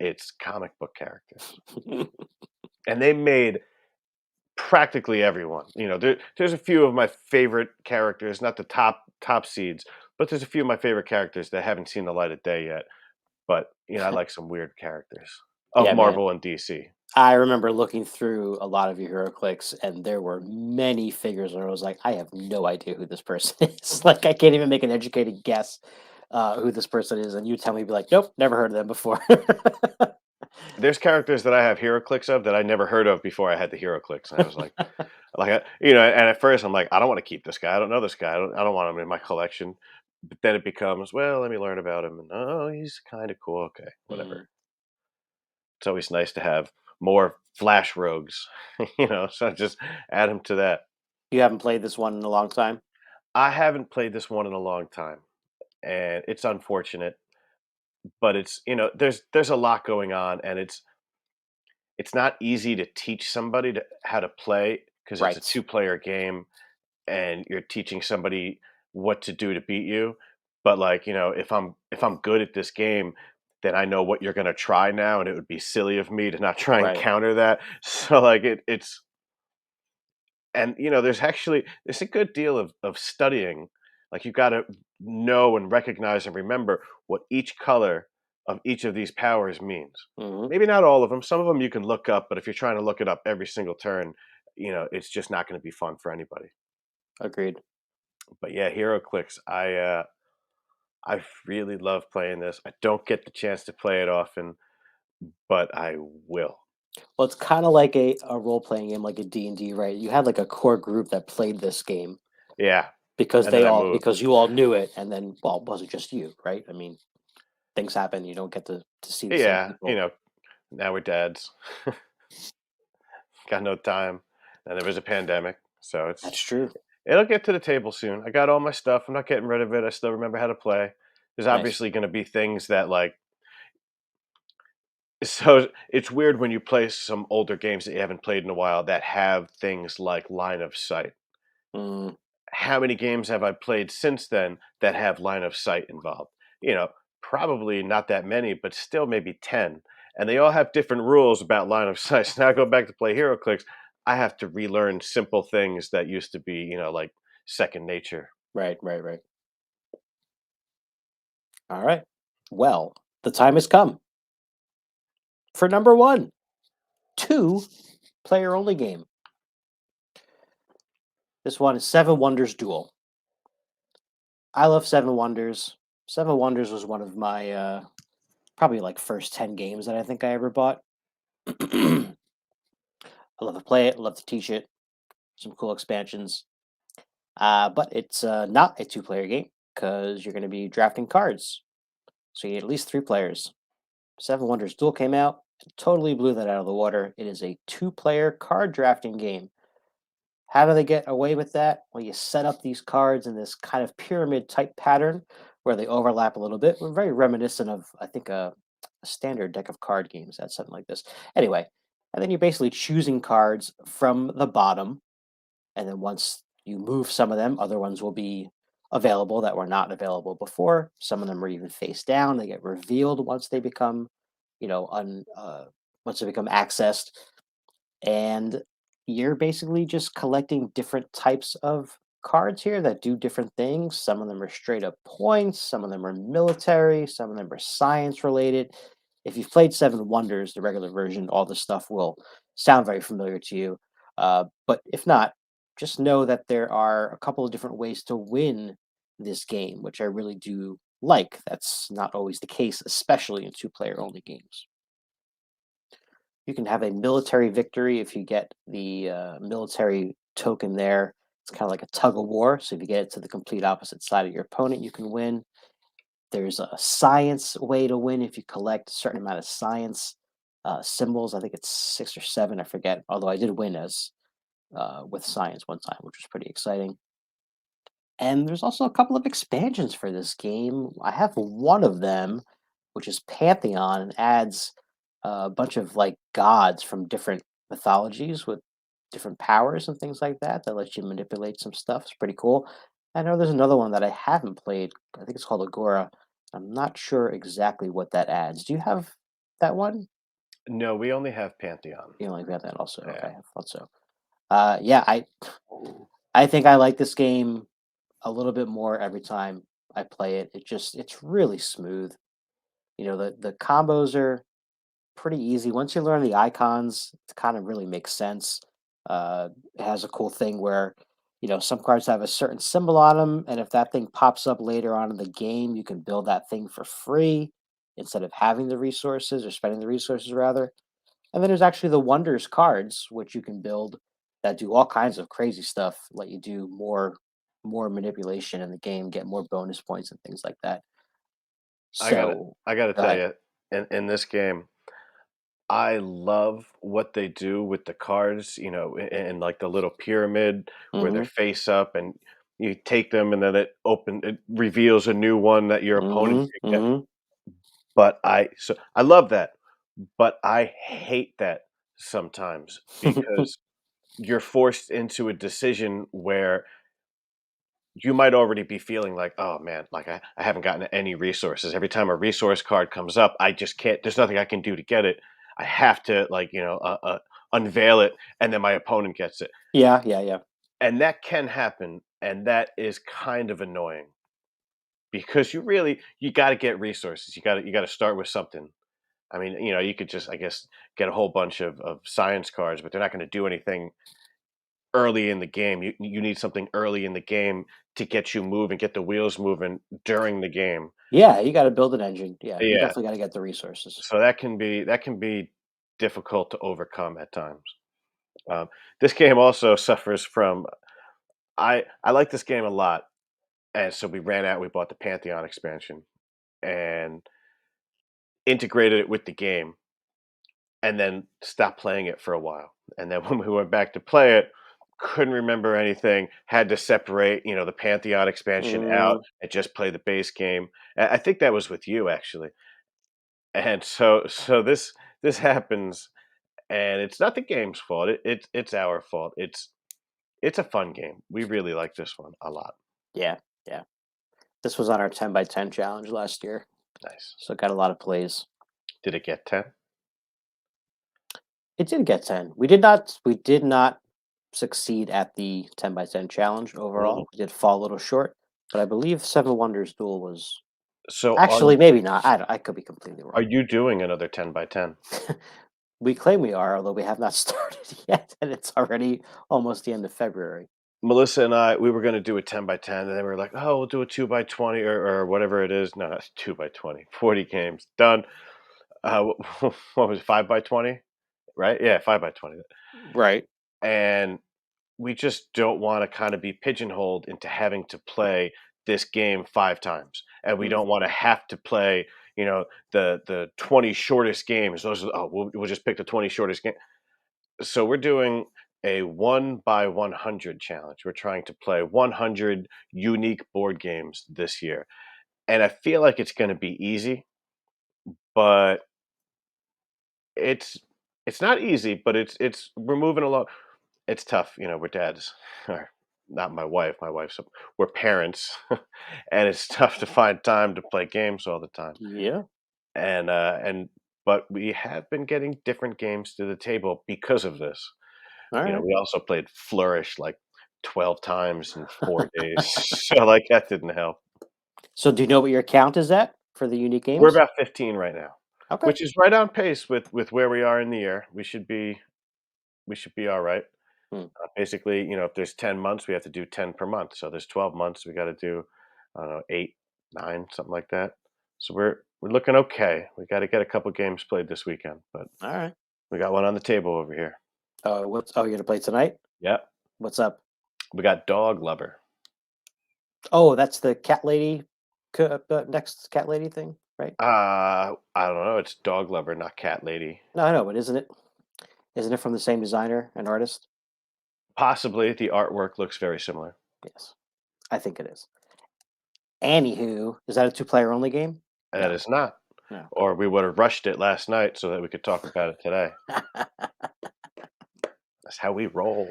it's comic book characters, and they made practically everyone. There's a few of my favorite characters, not the top seeds, but there's a few of my favorite characters that haven't seen the light of day yet. But I like some weird characters of Yeah, man. Marvel and DC. I remember looking through a lot of your hero clicks, and there were many figures where I was like, I have no idea who this person is. Like, I can't even make an educated guess who this person is, and you tell me, be like, nope, never heard of them before. There's characters that I have hero clicks of that I never heard of before I had the hero clicks, and I was and at first I'm like, I don't want to keep this guy. I don't know this guy. I don't want him in my collection. But then it becomes, well, let me learn about him. And oh, he's kind of cool. Okay, Mm. whatever. It's always nice to have more flash rogues, so just add them to that. You haven't played this one in a long time, I haven't played this one in a long time, and it's unfortunate, but there's a lot going on, and it's not easy to teach somebody how to play because it's a right? two-player game, and you're teaching somebody what to do to beat you. But like, if I'm good at this game, then I know what you're gonna try now, and it would be silly of me to not try and Right. counter that. So like it's and there's a good deal of studying. Like you got to know and recognize and remember what each color of each of these powers means. Hmm. Maybe not all of them. Some of them you can look up, but if you're trying to look it up every single turn, it's just not going to be fun for anybody. Agreed. But yeah, hero clicks. I really love playing this. I don't get the chance to play it often, but I will. Well, it's kind of like a role playing game, like a D&D, right? You had like a core group that played this game Yeah, because and then I moved. because you all knew it, and then well, it wasn't just you, right? I mean, things happen. You don't get to see the same Yeah, people. now we're dads. Got no time. And there was a pandemic, so That's true. it'll get to the table soon. I got all my stuff. I'm not getting rid of it. I still remember how to play. There's Nice. obviously going to be things that like so it's weird when you play some older games that you haven't played in a while that have things like line of sight. Mm, How many games have I played since then that have line of sight involved? Probably not that many, but still maybe 10. And they all have different rules about line of sight. So now I go back to play Hero Clicks. I have to relearn simple things that used to be, like second nature. right, right, right. All right. Well, the time has come for number one, two player only game. This one is Seven Wonders Duel. I love Seven Wonders. Seven Wonders was one of my probably like first 10 games that I think I ever bought. I love to play it, love to teach it, some cool expansions. But it's not a two-player game because you're going to be drafting cards. So you need at least three players. Seven Wonders Duel came out, totally blew that out of the water. It is a two-player card drafting game. How do they get away with that? Well, you set up these cards in this kind of pyramid type pattern where they overlap a little bit. We're very reminiscent of, I think, a standard deck of card games. That's something like this. Anyway, and then you're basically choosing cards from the bottom. And then once you move some of them, other ones will be available that were not available before. Some of them are even face down. They get revealed once they become, you know, once they become accessed, and you're basically just collecting different types of cards here that do different things. Some of them are straight up points, some of them are military, some of them are science related. If you've played Seven Wonders, the regular version, all this stuff will sound very familiar to you. But if not, just know that there are a couple of different ways to win this game, which I really do like. That's not always the case, especially in two-player only games. You can have a military victory if you get the military token there. It's kind of like a tug of war. So if you get it to the complete opposite side of your opponent, you can win. There's a science way to win if you collect a certain amount of science symbols. I think it's 6 or 7. I forget. Although I did win as with science one time, which was pretty exciting. And there's also a couple of expansions for this game. I have one of them, which is Pantheon, and adds a bunch of like gods from different mythologies with different powers and things like that that lets you manipulate some stuff. It's pretty cool. I know there's another one that I haven't played. I think it's called Agora. I'm not sure exactly what that adds. Do you have that one? No, we only have Pantheon. You know, like that also. Yeah. Okay, I thought so. Yeah, I think I like this game a little bit more every time I play it. It's really smooth. You know, the combos are pretty easy. Once you learn the icons, it kind of really makes sense. It has a cool thing where, you know, some cards have a certain symbol on them, and if that thing pops up later on in the game, you can build that thing for free instead of having the resources or spending the resources rather. And then there's actually the Wonders cards, which you can build that do all kinds of crazy stuff, let you do more manipulation in the game, get more bonus points and things like that. I gotta So I gotta go tell ahead. you, in this game, I love what they do with the cards, you know, and like the little pyramid where they're Hmm. face up and you take them and then it reveals a new one that your opponent Hmm. could get. Hmm. But I love that, but I hate that sometimes because you're forced into a decision where you might already be feeling like, "Oh, man, like, I haven't gotten any resources. Every time a resource card comes up, I just can't there's nothing I can do to get it. I have to, like, unveil it, and then my opponent gets it." Yeah, yeah, yeah. And that can happen, and that is kind of annoying because you gotta get resources. You gotta start with something. I mean, you could just, I guess, get a whole bunch of science cards, but they're not gonna do anything early in the game. You need something early in the game to get you moving, get the wheels moving during the game. Yeah, you got to build an engine. Yeah, you Yeah, definitely got to get the resources. so that can be difficult to overcome at times. Um, this game also suffers from I like this game a lot, and so we ran out. We bought the Pantheon expansion and integrated it with the game, and then stopped playing it for a while. And then when we went back to play it, couldn't remember anything, had to separate, the Pantheon expansion out Mm, and just play the base game. I think that was with you actually. And so this happens and it's not the game's fault. It's our fault. It's a fun game. We really like this one a lot. yeah, yeah. This was on our 10 by 10 challenge last year, Nice. so it got a lot of plays. Did it get 10? It did get 10. We did not succeed at the 10 by 10 challenge Mhm. overall. We did fall a little short, but I believe Seven Wonders Duel was So actually maybe not. I could be completely are wrong. you doing another 10 by 10? We claim we are, although we have not started yet, and it's already almost the end of February. Melissa and I, we were going to do a 10 by 10, and then we were like, oh, we'll do a 2 by 20 or whatever it is. No, not 2 by 20, 40 games. Done. What was it, 5 by 20? Right? Yeah, 5 by 20. Right. And we just don't want to kind of be pigeonholed into having to play this game 5 times. And we Mm. don't want to have to play, the 20 shortest games. We'll just pick the 20 shortest game. So we're doing a 1 by 100 challenge. We're trying to play 100 unique board games this year. And I feel like it's going to be easy, but it's it's not easy, but it's we're moving along. It's tough, we're dads. not my wife. My wife's we're parents, and it's tough to find time to play games all the time. Yeah. And but we have been getting different games to the table because of this. All right. We also played Flourish like 12 times in 4 days, so, like, that didn't help. So do you know what your count is at for the unique We're games? about 15 right now, Okay. which is right on pace with where we are in the year. We should be alright. Hmm. Basically, if there's 10 months, we have to do 10 per month, so there's 12 months, we gotta do, I don't know, 8, 9, something like that. So we're looking okay. We gotta get a couple games played this weekend, but All right. we got one on the table over here. You're gonna play tonight? Yep. What's up? We got Dog Lover. Oh, that's the cat lady, next cat lady thing, right? I don't know, it's Dog Lover, not Cat Lady. No, I know, but isn't it? Isn't it from the same designer and artist? Possibly, the artwork looks very similar. Yes, I think it is. Anywho, is that a two-player only game? That No, is not, no. or we would have rushed it last night so that we could talk about it today. That's how we roll.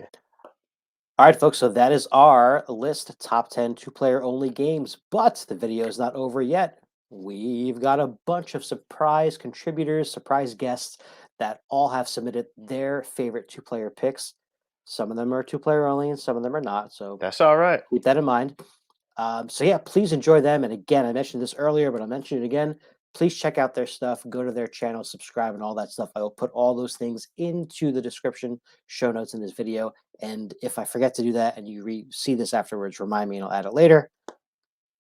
All right, folks. So that is our list top 10 two-player only games. But the video is not over yet. We've got a bunch of surprise contributors, surprise guests that all have submitted their favorite two-player picks. Some of them are two-player only, and some of them are not. So That's alright. keep that in mind. So yeah, please enjoy them. And again, I mentioned this earlier, but I'll mention it again. Please check out their stuff, go to their channel, subscribe, and all that stuff. I will put all those things into the description, show notes in this video. And if I forget to do that and you see this afterwards, remind me and I'll add it later.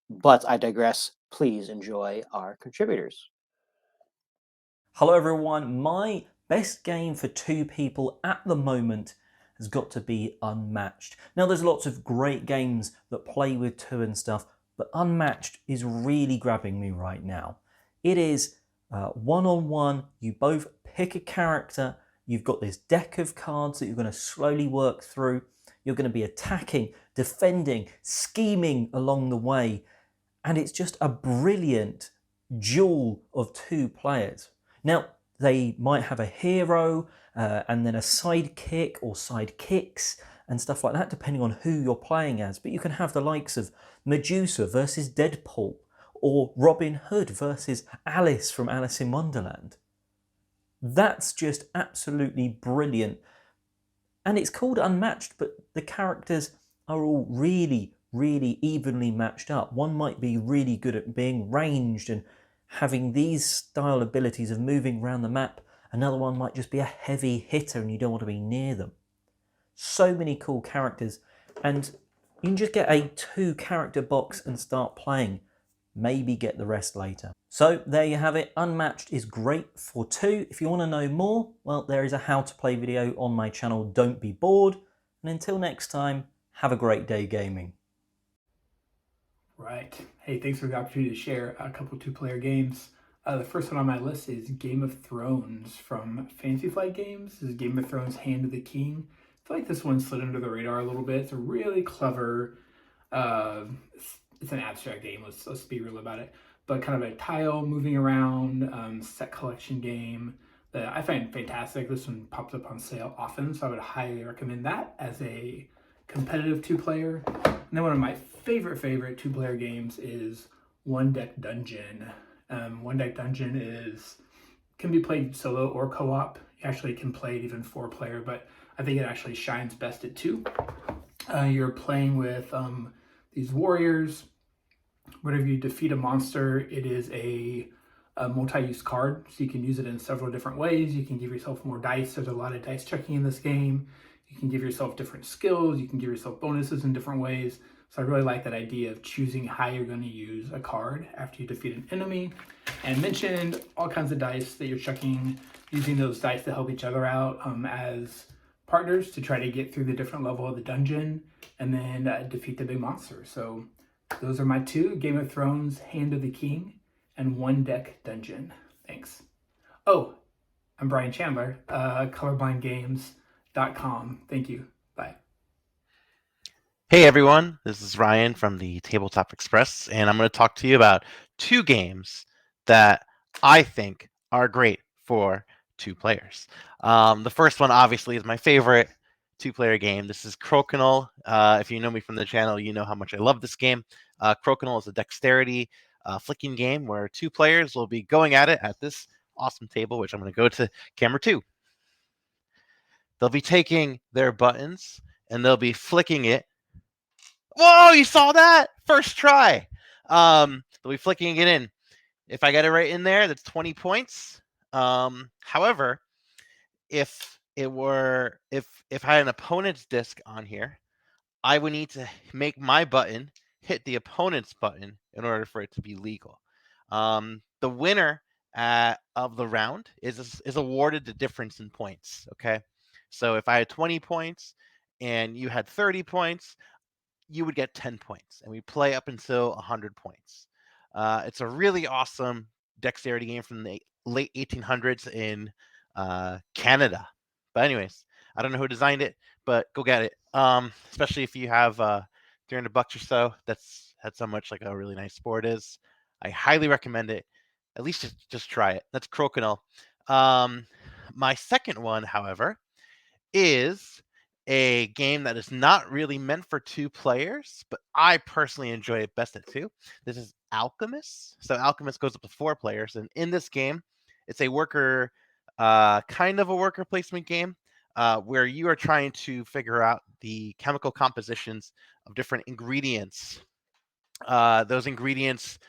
But I digress. Please enjoy our contributors. Hello everyone, my best game for two people at the moment has got to be Unmatched. Now there's lots of great games that play with two and stuff, but Unmatched is really grabbing me right now. It is one-on-one, you both pick a character, you've got this deck of cards that you're going to slowly work through, you're going to be attacking, defending, scheming along the way, and it's just a brilliant duel of two players. Now, they might have a hero and then a sidekick or sidekicks and stuff like that, depending on who you're playing as. But you can have the likes of Medusa versus Deadpool, or Robin Hood versus Alice from Alice in Wonderland. That's just absolutely brilliant. And it's called Unmatched, but the characters are all really, really evenly matched up. One might be really good at being ranged and having these style abilities of moving around the map. Another one might just be a heavy hitter and you don't want to be near them. So many cool characters, and you can just get a 2-character box and start playing. Maybe get the rest later. So there you have it. Unmatched is great for two. If you want to know more, well, there is a how to play video on my channel. Don't be bored. And until next time, have a great day gaming. Right. Hey, thanks for the opportunity to share a couple two-player games. The first one on my list is Game of Thrones from Fantasy Flight Games. This is Game of Thrones Hand of the King. I feel like this one slid under the radar a little bit. It's a really clever, it's an abstract game, let's be real about it, but kind of a tile moving around set collection game that I find fantastic. This one pops up on sale often, so I would highly recommend that as a competitive two-player. And then one of my favorite two-player games is One Deck Dungeon. One Deck Dungeon can be played solo or co-op. You actually can play it even 4-player, but I think it actually shines best at 2. You're playing with these warriors. Whenever you defeat a monster, it is a multi-use card, so you can use it in several different ways. You can give yourself more dice. There's a lot of dice checking in this game. You can give yourself different skills. You can give yourself bonuses in different ways. So I really like that idea of choosing how you're going to use a card after you defeat an enemy. And mentioned all kinds of dice that you're checking, using those dice to help each other out as partners to try to get through the different level of the dungeon and then defeat the big monster. So those are my 2, Game of Thrones, Hand of the King, and One Deck Dungeon. Thanks. Oh, I'm Brian Chandler, colorblindgames.com. Thank you. Bye. Hey everyone, this is Ryan from the Tabletop Express, and I'm going to talk to you about 2 games that I think are great for 2 players. The first one obviously is my favorite, two-player game. This is Crokinole. If you know me from the channel, you know how much I love this game. Crokinole is a dexterity flicking game where two players will be going at it at this awesome table, which I'm going to go to camera 2. They'll be taking their buttons and they'll be flicking it. Whoa, you saw that? First try. They'll be flicking it in. If I get it right in there, that's 20 points. However, if I had an opponent's disc on here, I would need to make my button hit the opponent's button in order for it to be legal. The winner of the round is awarded the difference in points. Okay, so if I had 20 points and you had 30 points, you would get 10 points, and we play up until 100 points. It's a really awesome dexterity game from the late 1800s in Canada. But anyways, I don't know who designed it, but go get it. Especially if you have $300 or so. That's how much like a really nice sport is. I highly recommend it. At least just try it. That's Crokinole. My second one, however, is a game that is not really meant for two players, but I personally enjoy it best at two. This is Alchemist. So Alchemist goes up to 4 players, and in this game, it's a worker, kind of a worker placement game, where you are trying to figure out the chemical compositions of different ingredients. Those ingredients,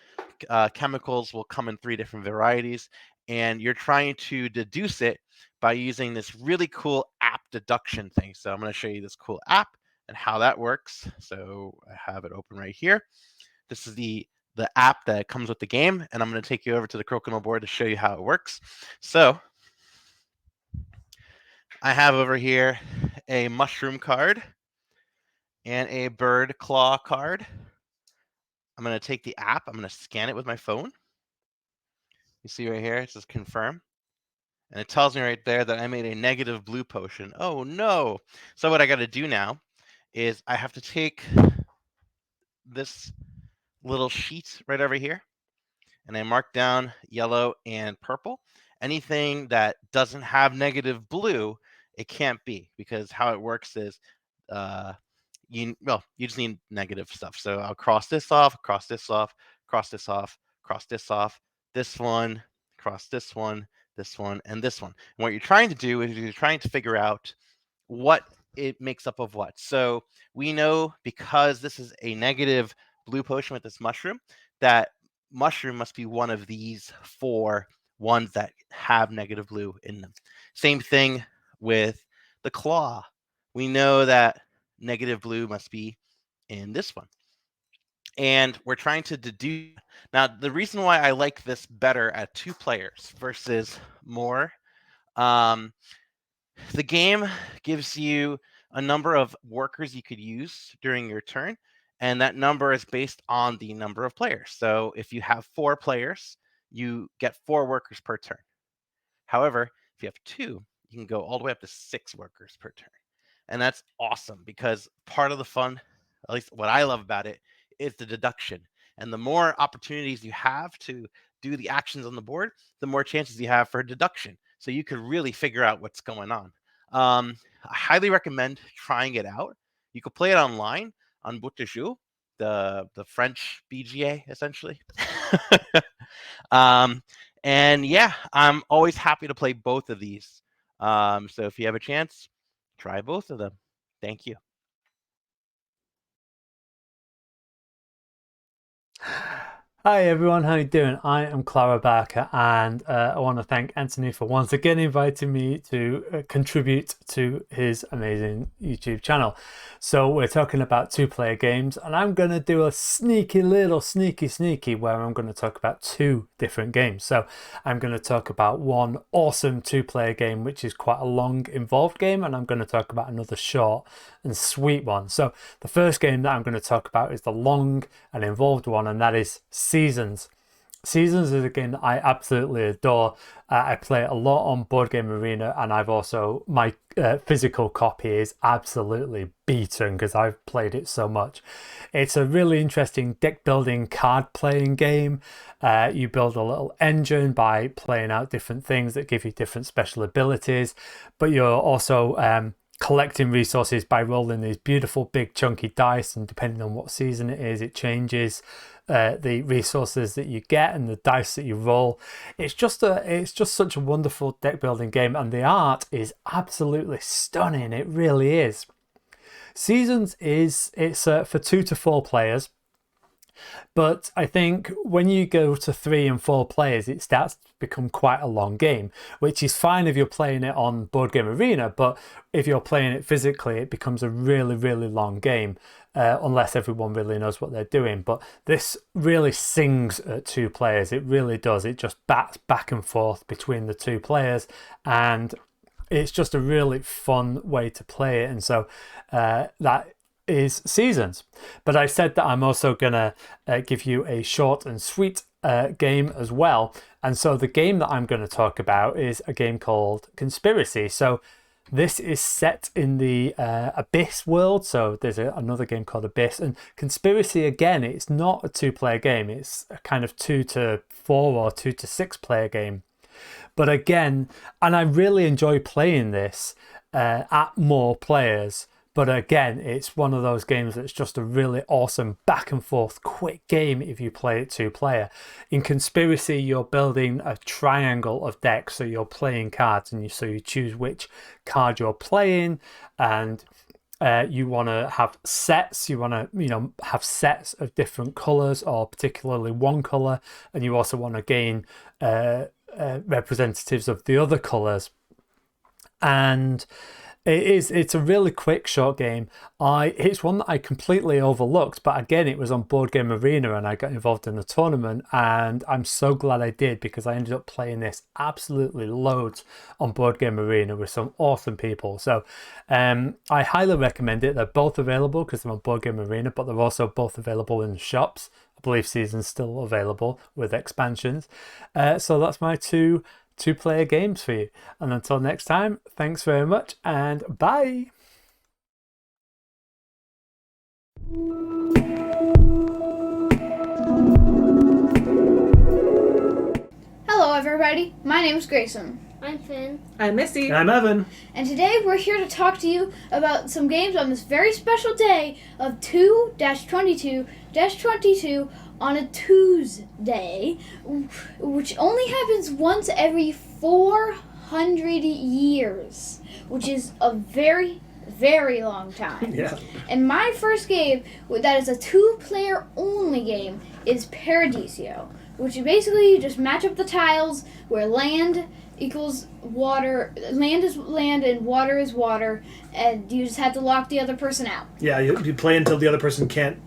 chemicals will come in 3 different varieties, and you're trying to deduce it by using this really cool app deduction thing. So I'm going to show you this cool app and how that works. So I have it open right here. This is the app that comes with the game, and I'm going to take you over to the Crokinole board to show you how it works. So I have over here a mushroom card and a bird claw card. I'm going to take the app. I'm going to scan it with my phone. You see right here, it says confirm. And it tells me right there that I made a negative blue potion. Oh no. So what I got to do now is I have to take this little sheet right over here, and I mark down yellow and purple. Anything that doesn't have negative blue, it can't be, because how it works is you just need negative stuff. So I'll cross this off, cross this off, cross this off, cross this off, this one, cross this one, and this one. And what you're trying to do is you're trying to figure out what it makes up of what. So we know, because this is a negative blue potion with this mushroom, that mushroom must be one of these 4 ones that have negative blue in them. Same thing with the claw. We know that negative blue must be in this one. And we're trying to deduce. Now, the reason why I like this better at 2 players versus more, the game gives you a number of workers you could use during your turn, and that number is based on the number of players. So if you have 4 players, you get 4 workers per turn. However, if you have 2, you can go all the way up to 6 workers per turn. And that's awesome, because part of the fun, at least what I love about it, is the deduction. And the more opportunities you have to do the actions on the board, the more chances you have for deduction. So you could really figure out what's going on. I highly recommend trying it out. You could play it online on Bout de Jeu, the French BGA, essentially. And yeah, I'm always happy to play both of these. So if you have a chance, try both of them. Thank you. Hi everyone, how you doing? I am Clara Barker, and I want to thank Anthony for once again inviting me to contribute to his amazing YouTube channel. So we're talking about 2-player games, and I'm going to do a sneaky where I'm going to talk about 2 different games. So I'm going to talk about one awesome 2-player game, which is quite a long, involved game, and I'm going to talk about another short and sweet one. So the first game that I'm going to talk about is the long and involved one, and that is Seasons. Seasons is a game that I absolutely adore. I play it a lot on Board Game Arena, and I've also, my physical copy is absolutely beaten because I've played it so much. It's a really interesting deck building card playing game. You build a little engine by playing out different things that give you different special abilities, but you're also collecting resources by rolling these beautiful big chunky dice, and depending on what season it is, it changes the resources that you get and the dice that you roll. It's just such a wonderful deck building game, and the art is absolutely stunning. It really is. Seasons it's for 2 to 4 players. But I think when you go to 3 and 4 players, it starts to become quite a long game, which is fine if you're playing it on Board Game Arena, but if you're playing it physically, it becomes a really, really long game, unless everyone really knows what they're doing. But this really sings at 2 players. It really does. It just bats back and forth between the 2 players, and it's just a really fun way to play it. And so that is Seasons. But I said that I'm also gonna give you a short and sweet game as well, and so the game that I'm going to talk about is a game called Conspiracy. So this is set in the Abyss world, so there's another game called Abyss, and Conspiracy, again, it's not a 2-player game, it's a kind of 2 to 4 or 2 to 6 player game. But again, and I really enjoy playing this at more players. But again, it's one of those games that's just a really awesome back and forth quick game if you play it 2-player. In Conspiracy, you're building a triangle of decks, so you're playing cards, and you choose which card you're playing, and you want to have sets. You want to have sets of different colors, or particularly one color, and you also want to gain representatives of the other colors. And it's a really quick short game. It's one that I completely overlooked, but again, it was on Board Game Arena and I got involved in the tournament, and I'm so glad I did, because I ended up playing this absolutely loads on Board Game Arena with some awesome people. So I highly recommend it. They're both available because they're on Board Game Arena, but they're also both available in the shops. I believe Season's still available with expansions. So that's my 2-player games for you. And until next time, thanks very much and bye. Hello everybody, my name is Grayson. I'm Finn. I'm Missy. And I'm Evan. And today we're here to talk to you about some games on this very special day of 2-22-22 on a TWOSDAY, which only happens once every 400 years, which is a very, very long time. Yeah. And my first game, that is a 2-player only game, is Paradisio, which is basically you just match up the tiles where land equals water, land is land and water is water, and you just have to lock the other person out. Yeah, you play until the other person can't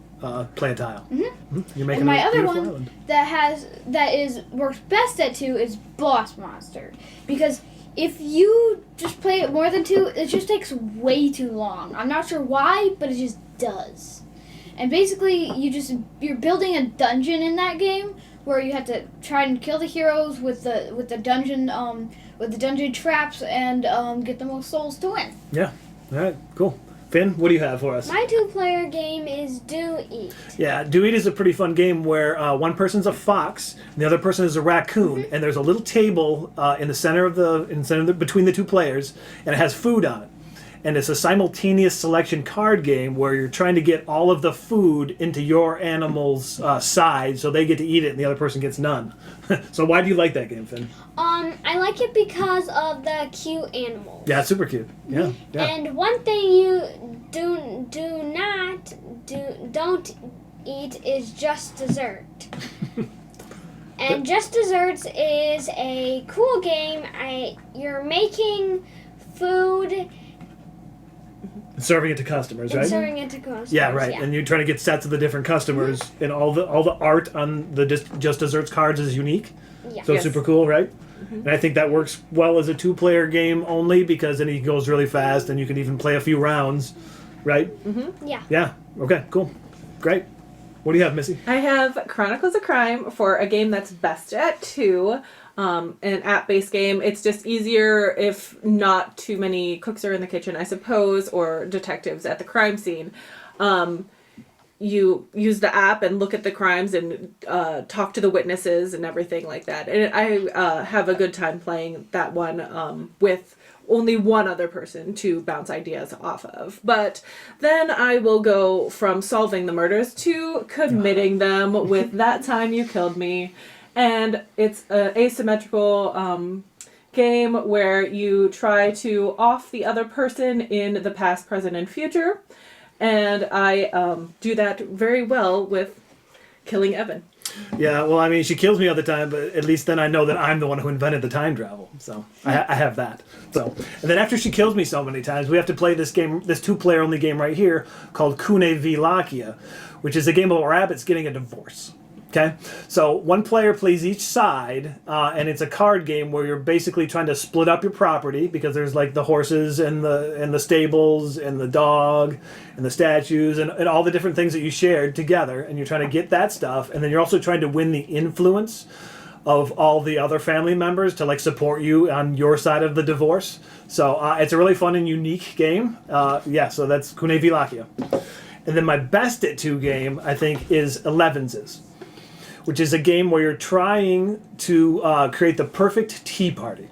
play a tile. Mm-hmm. You're making And my a other beautiful one island. works best at 2 is Boss Monster, because if you just play it more than 2, it just takes way too long. I'm not sure why, but it just does. And basically, you're building a dungeon in that game where you have to try and kill the heroes with the dungeon traps and get the most souls to win. Yeah. All right. Cool. Finn, what do you have for us? My 2-player game is Do Eat. Yeah, Do Eat is a pretty fun game where one person's a fox and the other person is a raccoon, and there's a little table in the center between the 2 players, and it has food on it. And it's a simultaneous selection card game where you're trying to get all of the food into your animal's side so they get to eat it and the other person gets none. So why do you like that game, Finn? I like it because of the cute animals. Yeah, it's super cute. Yeah. And one thing you don't eat is Just Dessert. And Just Desserts is a cool game. You're making food. Serving it to customers, right? Serving it to customers. Yeah, right. Yeah. And you're trying to get sets of the different customers, and all the art on the Just Desserts cards is unique. Yeah. So it's super cool, right? And I think that works well as a 2-player game only, because then it goes really fast and you can even play a few rounds, right? Yeah. Yeah. Okay, cool. Great. What do you have, Missy? I have Chronicles of Crime for a game that's best at 2. An app-based game. It's just easier if not too many cooks are in the kitchen, I suppose, or detectives at the crime scene. you use the app and look at the crimes and talk to the witnesses and everything like that. And I have a good time playing that one with only one other person to bounce ideas off of. But then I will go from solving the murders to committing them with That Time You Killed Me. And it's an asymmetrical game where you try to off the other person in the past, present, and future. And I do that very well with killing Evan. Yeah, well, I mean, she kills me all the time, but at least then I know that I'm the one who invented the time travel. So I have that. So, and then after she kills me so many times, we have to play this game, this 2-player only game right here called Kune v Lakia, which is a game about rabbits getting a divorce. Okay, so one player plays each side, and it's a card game where you're basically trying to split up your property because there's like the horses and the stables and the dog and the statues and all the different things that you shared together, and you're trying to get that stuff, and then you're also trying to win the influence of all the other family members to like support you on your side of the divorce. So it's a really fun and unique game. Yeah, so that's Kune v Lakia. And then my best at 2 game, I think, is 11's, which is a game where you're trying to create the perfect tea party.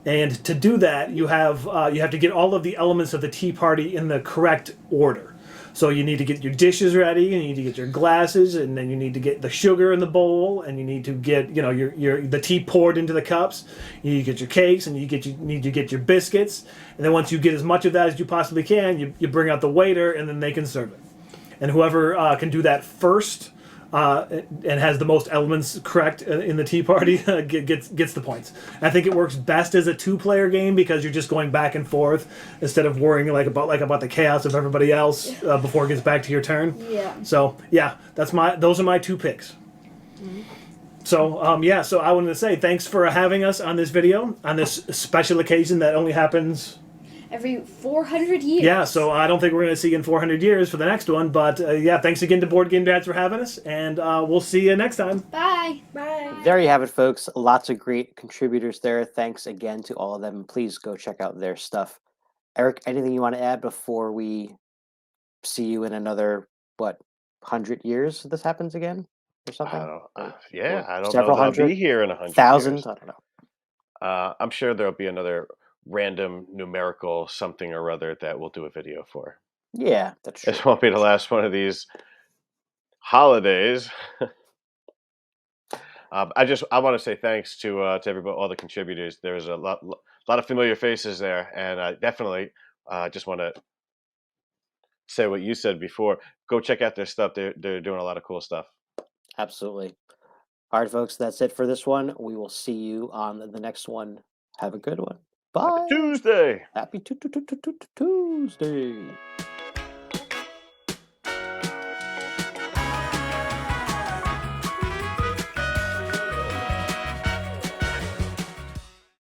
And to do that, you have to get all of the elements of the tea party in the correct order. So you need to get your dishes ready, and you need to get your glasses, and then you need to get the sugar in the bowl, and you need to get the tea poured into the cups. You need to get your cakes, and you need to get your biscuits. And then once you get as much of that as you possibly can, you bring out the waiter, and then they can serve it. And whoever can do that first and has the most elements correct in the tea party gets the points. I think it works best as a 2-player game because you're just going back and forth instead of worrying about the chaos of everybody else before it gets back to your turn. Yeah. So yeah, those are my 2 picks. Mm-hmm. So so I wanted to say thanks for having us on this video on this special occasion that only happens every 400 years. Yeah, so I don't think we're going to see you in 400 years for the next one. But yeah, thanks again to Board Game Dads for having us. And we'll see you next time. Bye. Bye. There you have it, folks. Lots of great contributors there. Thanks again to all of them. Please go check out their stuff. Eric, anything you want to add before we see you in another, 100 years this happens again? Or something? I don't know Several that I'll hundred? be here in 100 Thousands? years. I don't know. I'm sure there'll be another random numerical something or other that we'll do a video for. Yeah, that's true. This won't be the last one of these holidays. I want to say thanks to everybody, all the contributors. There's a lot of familiar faces there, and I definitely just want to say what you said before. Go check out their stuff. They're doing a lot of cool stuff. Absolutely. All right, folks, that's it for this one. We will see you on the next one. Have a good one. Bye. Happy Tuesday. Happy Tuesday.